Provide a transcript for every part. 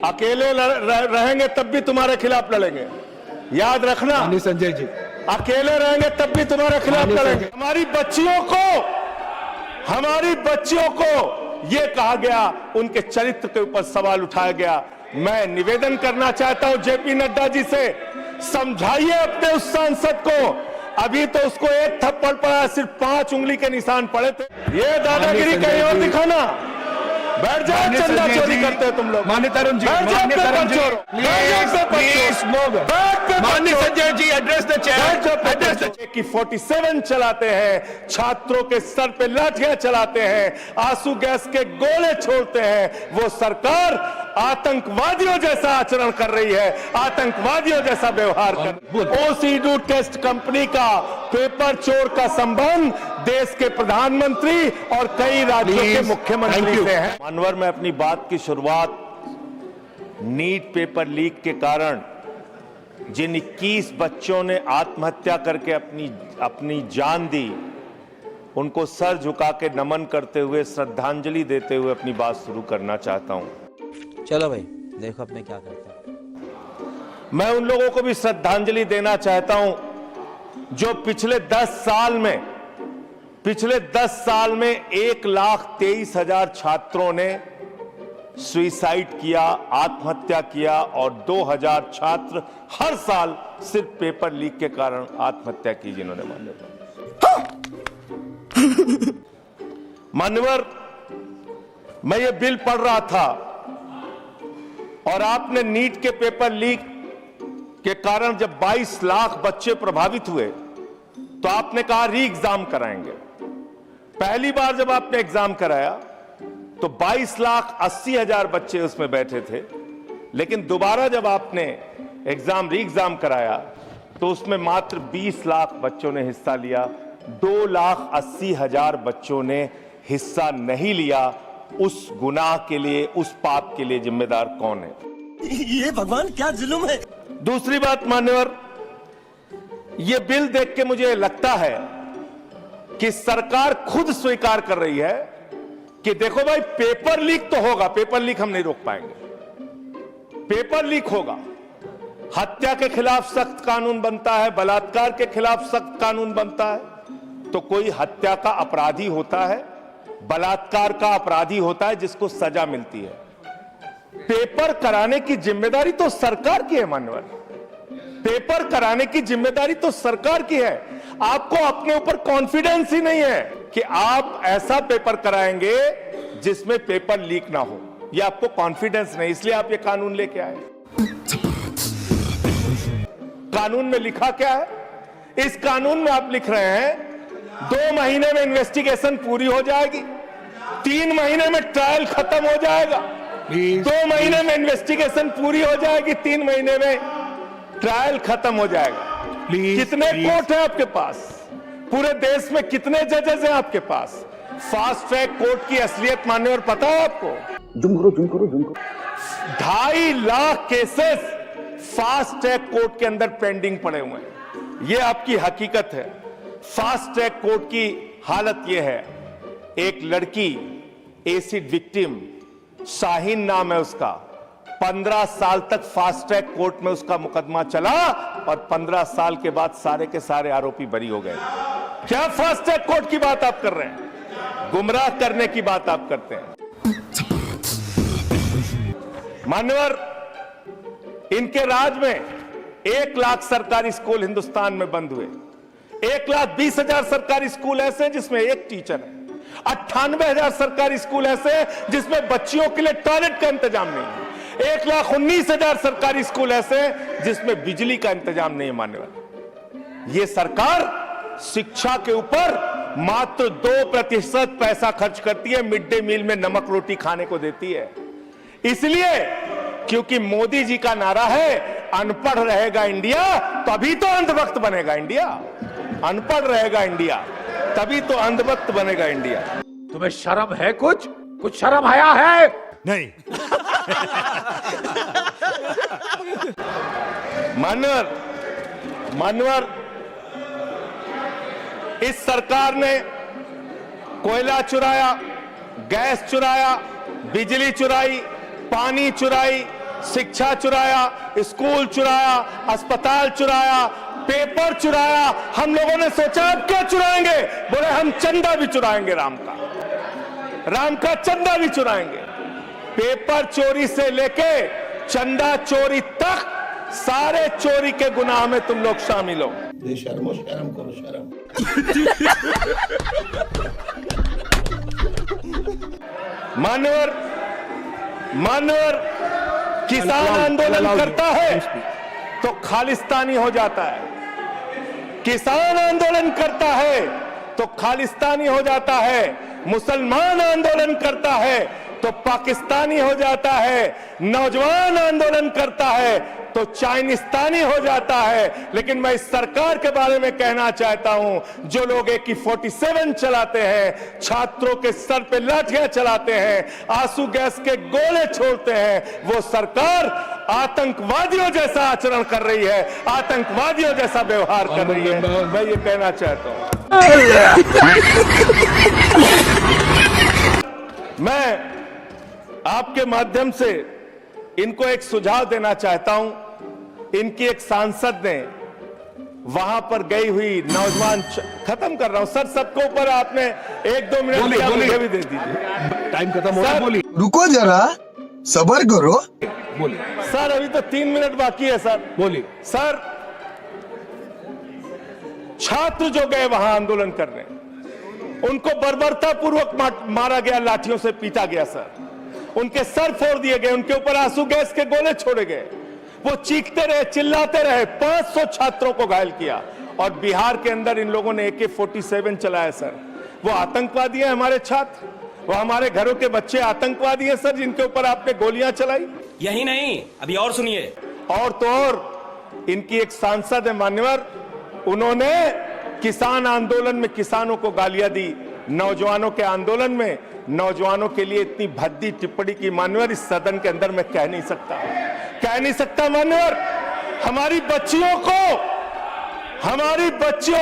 अकेले रहेंगे तब भी तुम्हारे खिलाफ लड़ेंगे, याद रखना। संजय जी, अकेले रहेंगे तब भी तुम्हारे खिलाफ लड़ेंगे। हमारी बच्चियों को ये कहा गया, उनके चरित्र के ऊपर सवाल उठाया गया। मैं निवेदन करना चाहता हूं जेपी नड्डा जी से, समझाइए अपने उस सांसद को। अभी तो उसको एक थप्पड़ पड़ा, सिर्फ 5 उंगली के निशान पड़े थे। ये दादागिरी कहीं और दिखाना। बैठ जाओ, चंदा चोरी करते हो तुम लोग। मान्य तरुण जी, मान्य Sanjay ji, address the chair. की 47 चलाते हैं, छात्रों के सर पे लाठियां चलाते हैं, आंसू गैस के गोले छोड़ते हैं। वो सरकार आतंकवादियों जैसा आचरण कर रही है, आतंकवादियों जैसा व्यवहार कर। ओसीडू टेस्ट कंपनी का पेपर चोर का संबंध देश के प्रधानमंत्री और कई राज्यों के मुख्यमंत्री से है। मानवर में अपनी बात की शुरुआत नीट पेपर लीक के कारण जिन 21 बच्चों ने आत्महत्या करके अपनी जान दी, उनको सर झुका के नमन करते हुए, श्रद्धांजलि देते हुए अपनी बात शुरू करना चाहता हूं। चलो भाई, देखो अपने क्या करता है। मैं उन लोगों को भी श्रद्धांजलि देना चाहता हूं जो पिछले 10 साल में 1,23,000 छात्रों ने सुसाइड किया, आत्महत्या किया, और 2,000 छात्र हर साल सिर्फ पेपर लीक के कारण आत्महत्या की, जिन्होंने मान्यवर, मैं ये बिल पढ़ रहा था और आपने नीट के पेपर लीक के कारण जब 22 लाख बच्चे प्रभावित हुए तो आपने कहा री एग्जाम कराएंगे। पहली बार जब आपने एग्जाम कराया तो 22,80,000 बच्चे उसमें बैठे थे, लेकिन दोबारा जब आपने री एग्जाम कराया तो उसमें मात्र 20 लाख बच्चों ने हिस्सा लिया। 2,80,000 बच्चों ने हिस्सा नहीं लिया। उस गुनाह के लिए, उस पाप के लिए जिम्मेदार कौन है? ये भगवान क्या जुल्म है। दूसरी बात मान्यवर, यह बिल देख के मुझे लगता है कि सरकार खुद स्वीकार कर रही है कि देखो भाई, पेपर लीक तो होगा, पेपर लीक हम नहीं रोक पाएंगे, पेपर लीक होगा। हत्या के खिलाफ सख्त कानून बनता है, बलात्कार के खिलाफ सख्त कानून बनता है। तो कोई हत्या का अपराधी होता है, बलात्कार का अपराधी होता है जिसको सजा मिलती है। पेपर कराने की जिम्मेदारी तो सरकार की है मान्यवर, पेपर कराने की जिम्मेदारी तो सरकार की है। आपको अपने ऊपर कॉन्फिडेंस ही नहीं है कि आप ऐसा पेपर कराएंगे जिसमें पेपर लीक ना हो। यह आपको कॉन्फिडेंस नहीं, इसलिए आप ये कानून लेके आए। कानून में लिखा क्या है? इस कानून में आप लिख रहे हैं 2 महीने में इन्वेस्टिगेशन पूरी हो जाएगी, 3 महीने में ट्रायल खत्म हो जाएगा। 2 महीने में इन्वेस्टिगेशन पूरी हो जाएगी, 3 महीने में ट्रायल खत्म हो जाएगा। कितने कोर्ट है आपके पास? पूरे देश में कितने जजेस हैं आपके पास? फास्ट ट्रैक कोर्ट की असलियत मानने और पता है आपको? जुम करो 2.5 lakh cases fast track court के अंदर पेंडिंग पड़े हुए हैं। यह आपकी हकीकत है। फास्ट ट्रैक कोर्ट की हालत यह है, एक लड़की एसिड विक्टिम, शाहीन नाम है उसका, 15 साल तक फास्ट ट्रैक कोर्ट में उसका मुकदमा चला और 15 साल के बाद सारे के सारे आरोपी बरी हो गए। क्या फास्ट ट्रैक कोर्ट की बात आप कर रहे हैं? गुमराह करने की बात आप करते हैं। मान्यवर, इनके राज में 1 लाख सरकारी स्कूल हिंदुस्तान में बंद हुए। 1,20,000 सरकारी स्कूल ऐसे हैं जिसमें एक टीचर है। 98,000 सरकारी स्कूल ऐसे हैं जिसमें बच्चियों के लिए टॉयलेट का इंतजाम नहीं है। 1,19,000 सरकारी स्कूल ऐसे हैं जिसमें बिजली का इंतजाम नहीं है। मान्यवर, यह सरकार शिक्षा के ऊपर मात्र 2% पैसा खर्च करती है, मिड डे मील में नमक रोटी खाने को देती है। इसलिए क्योंकि मोदी जी का नारा है अनपढ़ रहेगा इंडिया, तभी तो अंधभक्त बनेगा इंडिया। अनपढ़ रहेगा इंडिया, तभी तो अंधभक्त बनेगा इंडिया। तुम्हें शर्म है? कुछ शर्म आया है? नहीं। मानवर, इस सरकार ने कोयला चुराया, गैस चुराया, बिजली चुराई, पानी चुराई, शिक्षा चुराया, स्कूल चुराया, अस्पताल चुराया, पेपर चुराया। हम लोगों ने सोचा अब क्या चुराएंगे, बोले हम चंदा भी चुराएंगे, राम का चंदा भी चुराएंगे। पेपर चोरी से लेके चंदा चोरी तक सारे चोरी के गुनाह में तुम लोग शामिल हो। शर्मो शर्म करो शर्म। मान्यवर किसान आंदोलन करता है तो खालिस्तानी हो जाता है, किसान आंदोलन करता है तो खालिस्तानी हो जाता है, मुसलमान आंदोलन करता है तो पाकिस्तानी हो जाता है, नौजवान आंदोलन करता है तो चाइनिस्तानी हो जाता है। लेकिन मैं इस सरकार के बारे में कहना चाहता हूं, जो लोग AK-47 चलाते हैं, छात्रों के सर पे लाठियां चलाते हैं, आंसू गैस के गोले छोड़ते हैं, वो सरकार आतंकवादियों जैसा आचरण कर रही है, आतंकवादियों जैसा व्यवहार कर रही है। मैं ये कहना चाहता हूं। मैं आपके माध्यम से इनको एक सुझाव देना चाहता हूं। इनकी एक सांसद ने वहां पर गई हुई नौजवान, खत्म कर रहा हूं सर, सबके ऊपर आपने 1-2 मिनट दिया, मुझे भी दे दीजिए, टाइम खत्म हो रहा है। बोलिए, रुको जरा सबर करो। बोलिए सर, अभी तो 3 मिनट बाकी है सर। बोलिए सर, छात्र जो गए वहां आंदोलन करने, उनको बर्बरता पूर्वक मारा गया, लाठियों से पीटा गया सर, उनके सर फोड़ दिए गए, उनके ऊपर आंसू गैस के गोले छोड़े गए, वो चीखते रहे, चिल्लाते रहे, 500 छात्रों को घायल किया। और बिहार के अंदर इन लोगों ने AK-47 चलाया सर। वो आतंकवादी हैं हमारे छात्र, वो हमारे घरों के बच्चे आतंकवादी हैं सर, जिनके ऊपर आपने गोलियां चलाई। यही नहीं, अभी और सुनिए। और तो और इनकी एक सांसद है मान्यवर, उन्होंने किसान आंदोलन में किसानों को गालियां दी, नौजवानों के आंदोलन में नौजवानों के लिए इतनी भद्दी टिप्पणी की मान्यवर, इस सदन के अंदर मैं कह नहीं सकता मान्यवर। हमारी बच्चियों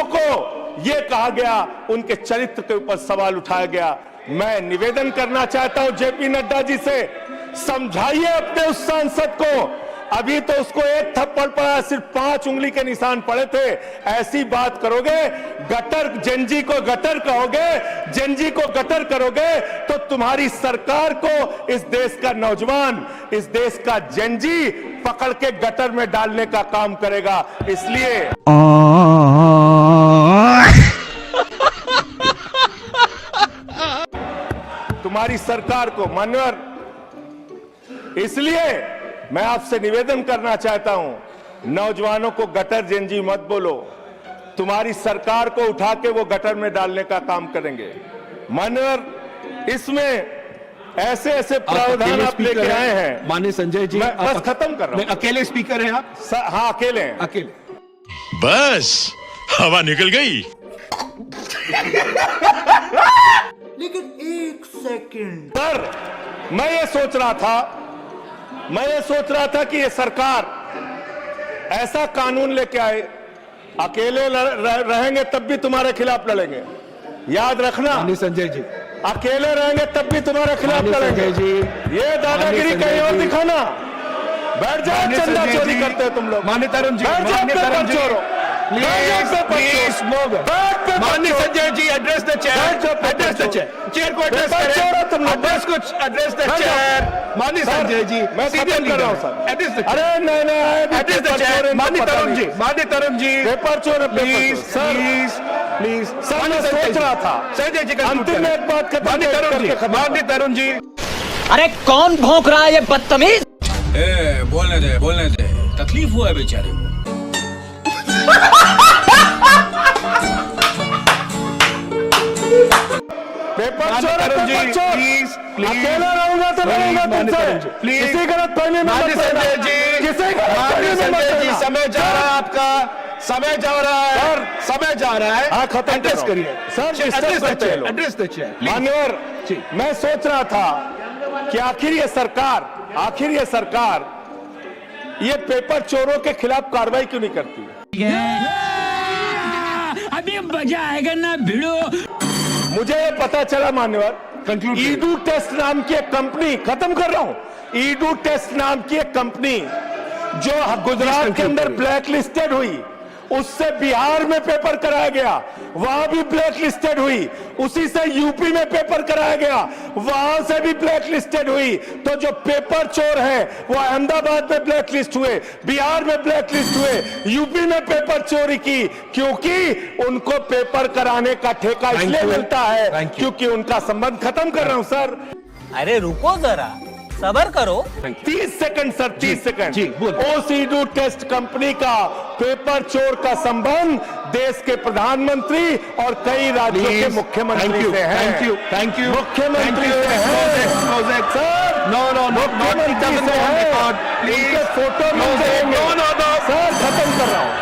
को यह कहा गया, उनके चरित्र के ऊपर सवाल उठाया गया। मैं निवेदन करना चाहता हूं JP नड्डा जी से, समझाइए अपने उस सांसद को। अभी तो उसको एक थप्पड़ पड़ा, सिर्फ 5 उंगली के निशान पड़े थे। ऐसी बात करोगे, गटर जेनजी को गटर कहोगे, जेनजी को गटर करोगे, तो तुम्हारी सरकार को इस देश का नौजवान, इस देश का जेनजी पकड़ के गटर में डालने का काम करेगा। इसलिए तुम्हारी सरकार को मान्यवर, इसलिए मैं आपसे निवेदन करना चाहता हूं, नौजवानों को गटर जेनजी मत बोलो, तुम्हारी सरकार को उठा के वो गटर में डालने का काम करेंगे। मान्यवर, इसमें ऐसे ऐसे प्रावधान आप लेके आए हैं। माननीय संजय जी, मैं बस खत्म कर रहा हूं। अकेले स्पीकर हैं आप? हाँ, अकेले हैं। अकेले। बस हवा निकल गई। लेकिन 1 सेकंड सर, मैं ये सोच रहा था कि ये सरकार ऐसा कानून लेके आए, अकेले रहेंगे तब भी तुम्हारे खिलाफ लड़ेंगे, याद रखना। माननीय संजय जी, अकेले रहेंगे तब भी तुम्हारे खिलाफ लड़ेंगे। ये दादागिरी कहीं और दिखाना। बैठ जाओ, चंदा चोरी करते हो तुम लोग। माननीय तरुण जी, बैठ जाओ, पेपर चोरो। माननीय Sanjay ji, address the chair, address the chair, chair को एड्रेस करें, एड्रेस को एड्रेस द चेयर। माननीय संजय जी, मैं खत्म कर रहा हूं सर। एड्रेस द, अरे नहीं, एड्रेस द चेयर। माननीय तरुण जी, पेपर चोर, प्लीज प्लीज। सर, मैं सोच रहा था संजय जी, अंतिम में एक बात खत्म। माननीय तरुण जी, अरे कौन भौंक रहा है ये बदतमीज? बोलने दे, तकलीफ हुआ है बेचारे को। पेपर चोर, अकेला रहूंगा तो रहूंगा तुमसे। प्लीज, किसी गलत फहमी में मत संजय जी, किसी गलत फहमी में मत जी, समय जा रहा है आपका, समय जा रहा है। हाँ, खत्म एड्रेस करिए सर, एड्रेस द चेयर। मान्यवर, मैं सोच रहा था कि आखिर ये सरकार ये पेपर चोरों के खिलाफ कार्रवाई क्यों नहीं करती? अभी मजा आएगा ना भिड़ो। मुझे ये पता चला मान्यवर, Conclude करिए। ईडू टेस्ट नाम की एक कंपनी, खत्म कर रहा हूं, ईडू टेस्ट नाम की एक कंपनी जो गुजरात के अंदर ब्लैक लिस्टेड हुई, उससे बिहार में पेपर कराया गया, वहां भी ब्लैक लिस्टेड हुई, उसी से यूपी में पेपर कराया गया, वहां से भी ब्लैक लिस्टेड हुई। तो जो पेपर चोर है वो अहमदाबाद में ब्लैक लिस्ट हुए, बिहार में ब्लैक लिस्ट हुए, यूपी में पेपर चोरी की, क्योंकि उनको पेपर कराने का ठेका इसलिए मिलता है क्योंकि उनका संबंध। खत्म कर रहा हूं सर, अरे रुको जरा, सबर करो। 30 सेकंड सर, 30 सेकंड। जी, बोलिए। ओसीडू टेस्ट कंपनी का पेपर चोर का संबंध देश के प्रधानमंत्री और कई राज्यों के मुख्यमंत्री से है। थैंक यू मुख्यमंत्री से है सर, नो मुख्यमंत्री से है, उनके फोटो मिल जाएंगे सर। खत्म कर रहा हूं।